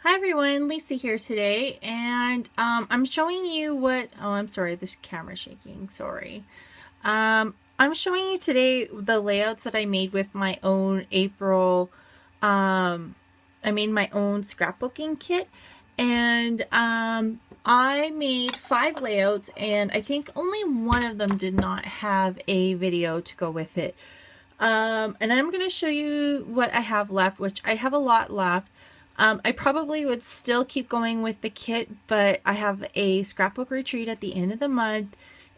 Hi everyone, Lisa here today, and I'm showing you what, oh I'm sorry, this camera's shaking, sorry. I'm showing you today the layouts that I made with my own April, I made my own scrapbooking kit, and I made 5 layouts, and I think only one of them did not have a video to go with it. And I'm going to show you what I have left, which I have a lot left. I probably would still keep going with the kit, but I have a scrapbook retreat at the end of the month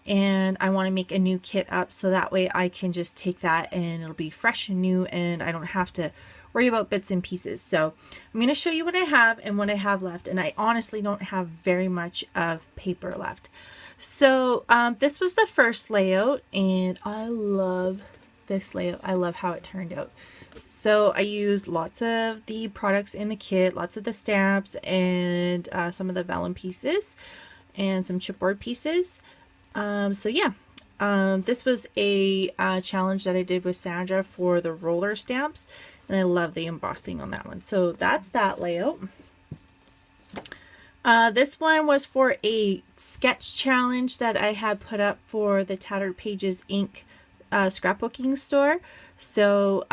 and I want to make a new kit up so that way I can just take that and it'll be fresh and new and I don't have to worry about bits and pieces. So I'm going to show you what I have and what I have left, and I honestly don't have very much of paper left. So this was the first layout and I love this layout. I love how it turned out. So I used lots of the products in the kit, lots of the stamps, and some of the vellum pieces and some chipboard pieces. So yeah, this was a challenge that I did with Sandra for the roller stamps, and I love the embossing on that one. So that's that layout. This one was for a sketch challenge that I had put up for the Tattered Pages Ink scrapbooking store. So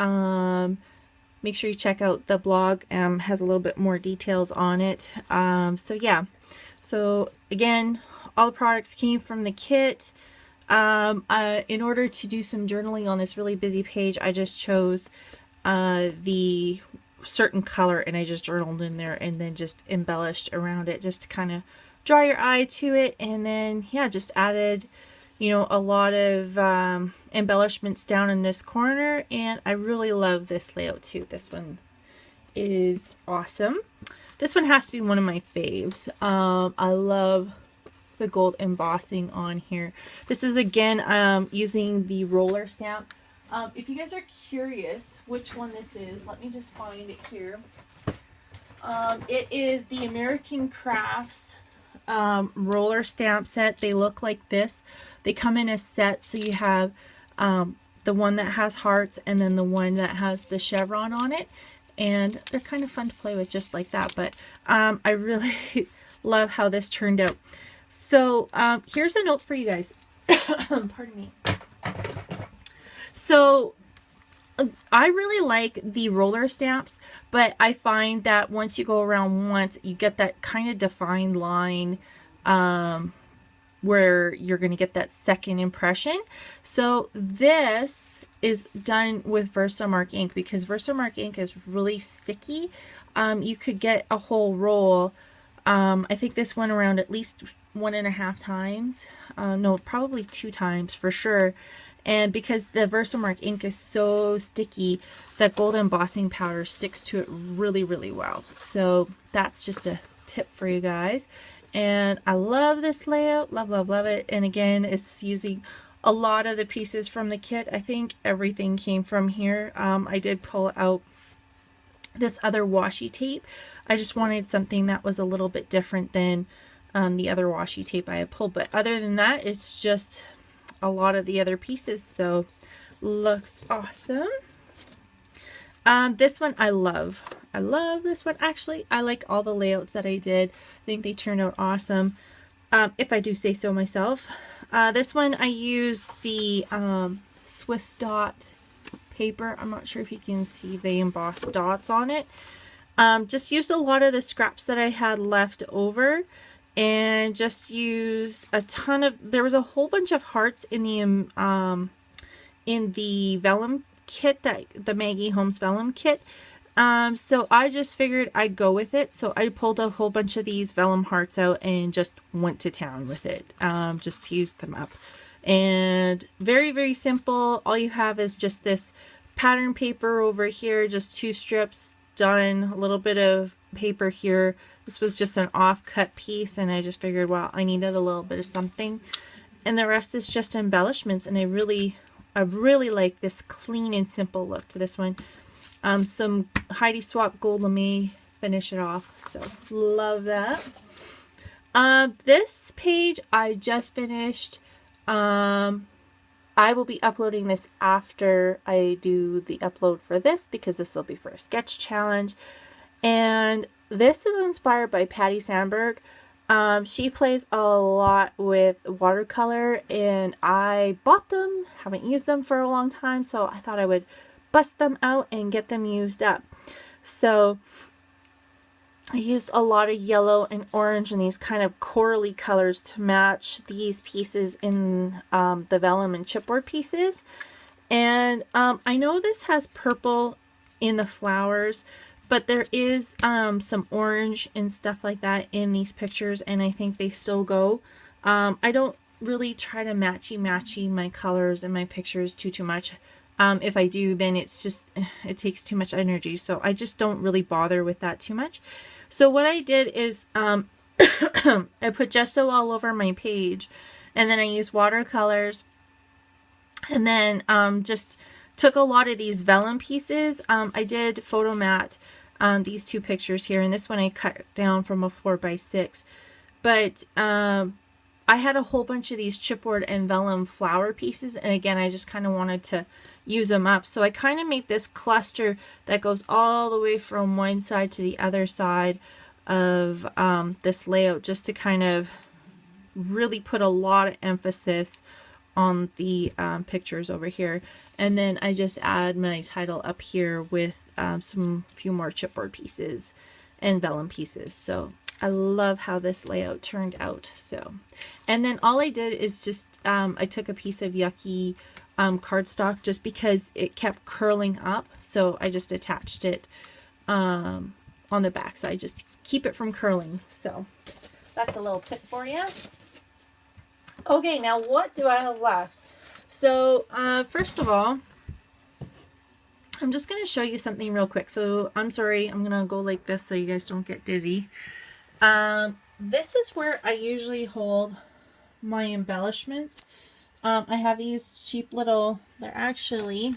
make sure you check out the blog. Has a little bit more details on it. So yeah, so again, all the products came from the kit. In order to do some journaling on this really busy page, I just chose the certain color and I just journaled in there and then just embellished around it just to kind of draw your eye to it. And then yeah, just added, you know, a lot of embellishments down in this corner, and I really love this layout too. This one is awesome. This one has to be one of my faves. I love the gold embossing on here. This is again using the roller stamp. If you guys are curious which one this is, let me just find it here. It is the American Crafts roller stamp set. They look like this. They come in a set, so you have the one that has hearts and then the one that has the chevron on it, and they're kind of fun to play with just like that. But I really love how this turned out. So here's a note for you guys. Pardon me. So I really like the roller stamps, but I find that once you go around once, you get that kind of defined line where you're going to get that second impression. So this is done with Versamark ink because Versamark ink is really sticky. You could get a whole roll. I think this went around at least 1.5 times. No, probably 2 times for sure. And because the Versamark ink is so sticky, that gold embossing powder sticks to it really, really well. So that's just a tip for you guys. And I love this layout. Love, love, love it. And again, it's using a lot of the pieces from the kit. I think everything came from here. I did pull out this other washi tape. I just wanted something that was a little bit different than the other washi tape I had pulled. But other than that, it's just a lot of the other pieces. So looks awesome. This one I love. I love this one. Actually, I like all the layouts that I did. I think they turned out awesome, if I do say so myself. This one I used the Swiss dot paper. I'm not sure if you can see the embossed dots on it. Just used a lot of the scraps that I had left over and just used a ton of, there was a whole bunch of hearts in the vellum kit, that the Maggie Holmes vellum kit. So I just figured I'd go with it. So I pulled a whole bunch of these vellum hearts out and just went to town with it, just to use them up. And very, very simple. All you have is just this pattern paper over here, just 2 strips done, a little bit of paper here. This was just an off-cut piece, and I just figured, well, I needed a little bit of something. And the rest is just embellishments, and I really like this clean and simple look to this one. Some Heidi Swapp Gold Lame finish it off, so love that. This page I just finished. I will be uploading this after I do the upload for this because this will be for a sketch challenge. And this is inspired by Patty Sandberg. She plays a lot with watercolor, and I bought them, haven't used them for a long time, so I thought I would bust them out and get them used up. So I used a lot of yellow and orange and these kind of corally colors to match these pieces in the vellum and chipboard pieces. And I know this has purple in the flowers, but there is some orange and stuff like that in these pictures, and I think they still go. I don't really try to matchy my colors in my pictures too much. If I do, then it's just, it takes too much energy, so I just don't really bother with that too much. So what I did is I put gesso all over my page, and then I used watercolors, and then just took a lot of these vellum pieces. I did photo mat these two pictures here, and this one I cut down from a 4x6. But I had a whole bunch of these chipboard and vellum flower pieces, and again, I just kind of wanted to use them up. So I kind of made this cluster that goes all the way from one side to the other side of this layout, just to kind of really put a lot of emphasis on the pictures over here. And then I just add my title up here with few more chipboard pieces and vellum pieces. So I love how this layout turned out. So, and then all I did is just I took a piece of yucky cardstock, just because it kept curling up, so I just attached it on the back side, just keep it from curling. So that's a little tip for you. Okay, now what do I have left? So first of all, I'm just going to show you something real quick. So I'm sorry, I'm going to go like this so you guys don't get dizzy. This is where I usually hold my embellishments. I have these cheap little, they're actually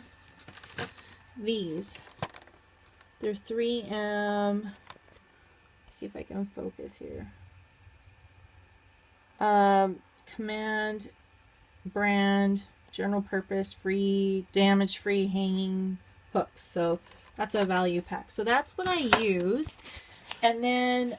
these. They're 3M. See if I can focus here. Command brand, general purpose, free, damage free hanging hooks. So that's a value pack. So that's what I use. And then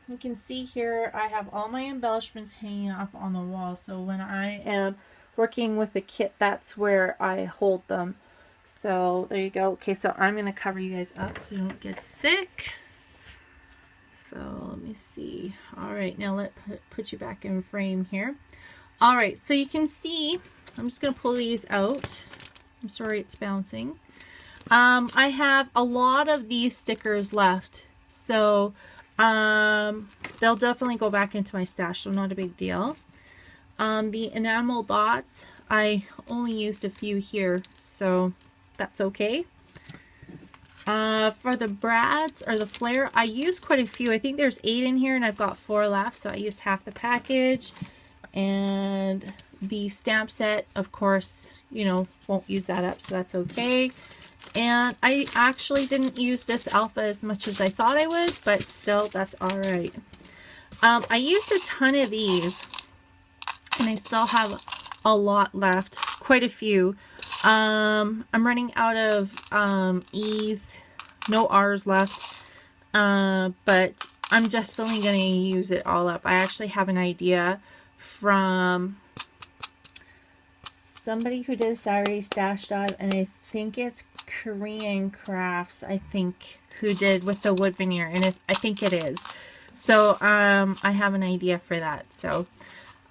you can see here I have all my embellishments hanging up on the wall. So when I am working with the kit, that's where I hold them. So there you go. Okay, so I'm going to cover you guys up so you don't get sick. So let me see. All right, now let's put you back in frame here. All right, so you can see, I'm just going to pull these out. I'm sorry it's bouncing. I have a lot of these stickers left, so they'll definitely go back into my stash, so not a big deal. The enamel dots, I only used a few here, so that's okay. For the brads or the flare, I used quite a few. I think there's 8 in here and I've got 4 left, so I used half the package. And the stamp set, of course, you know, won't use that up, so that's okay. And I actually didn't use this alpha as much as I thought I would, but still, that's all right. I used a ton of these, and I still have a lot left, quite a few. I'm running out of E's, no R's left, but I'm definitely going to use it all up. I actually have an idea from somebody who did a Saturday Stash Dive, and I think it's Korean Crafts, I think, who did with the wood veneer, and I think it is. So I have an idea for that, so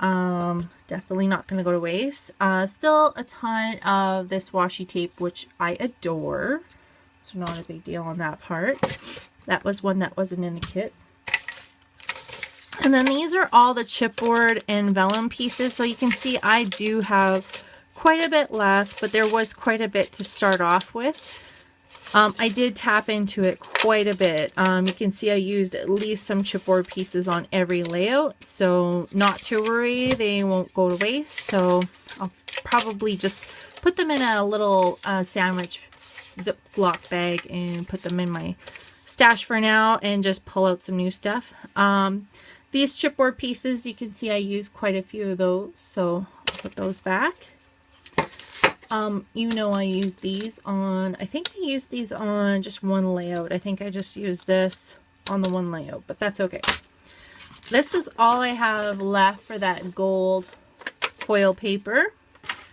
definitely not going to go to waste. Still a ton of this washi tape, which I adore, so not a big deal on that part. That was one that wasn't in the kit. And then these are all the chipboard and vellum pieces, so you can see I do have quite a bit left, but there was quite a bit to start off with. I did tap into it quite a bit. You can see I used at least some chipboard pieces on every layout, so not to worry, they won't go to waste. So I'll probably just put them in a little sandwich Ziploc bag and put them in my stash for now and just pull out some new stuff. These chipboard pieces, you can see I used quite a few of those, so I'll put those back. You know, I use these on, I think I used these on just one layout. I think I just used this on the one layout, but that's okay. This is all I have left for that gold foil paper.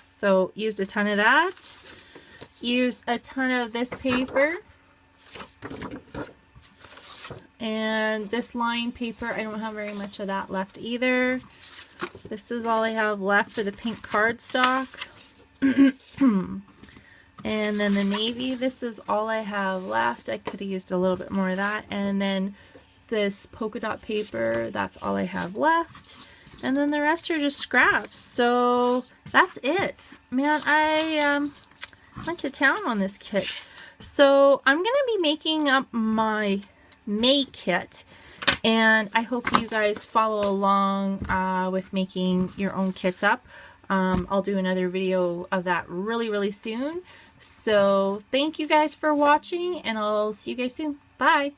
So used a ton of that. Used a ton of this paper. And this line paper, I don't have very much of that left either. This is all I have left for the pink cardstock. And then the navy, this is all I have left. I could have used a little bit more of that. And then this polka dot paper, that's all I have left. And then the rest are just scraps. So that's it. Man, I went to town on this kit. So I'm going to be making up my May kit. And I hope you guys follow along with making your own kits up. I'll do another video of that really soon. So thank you guys for watching, and I'll see you guys soon. Bye!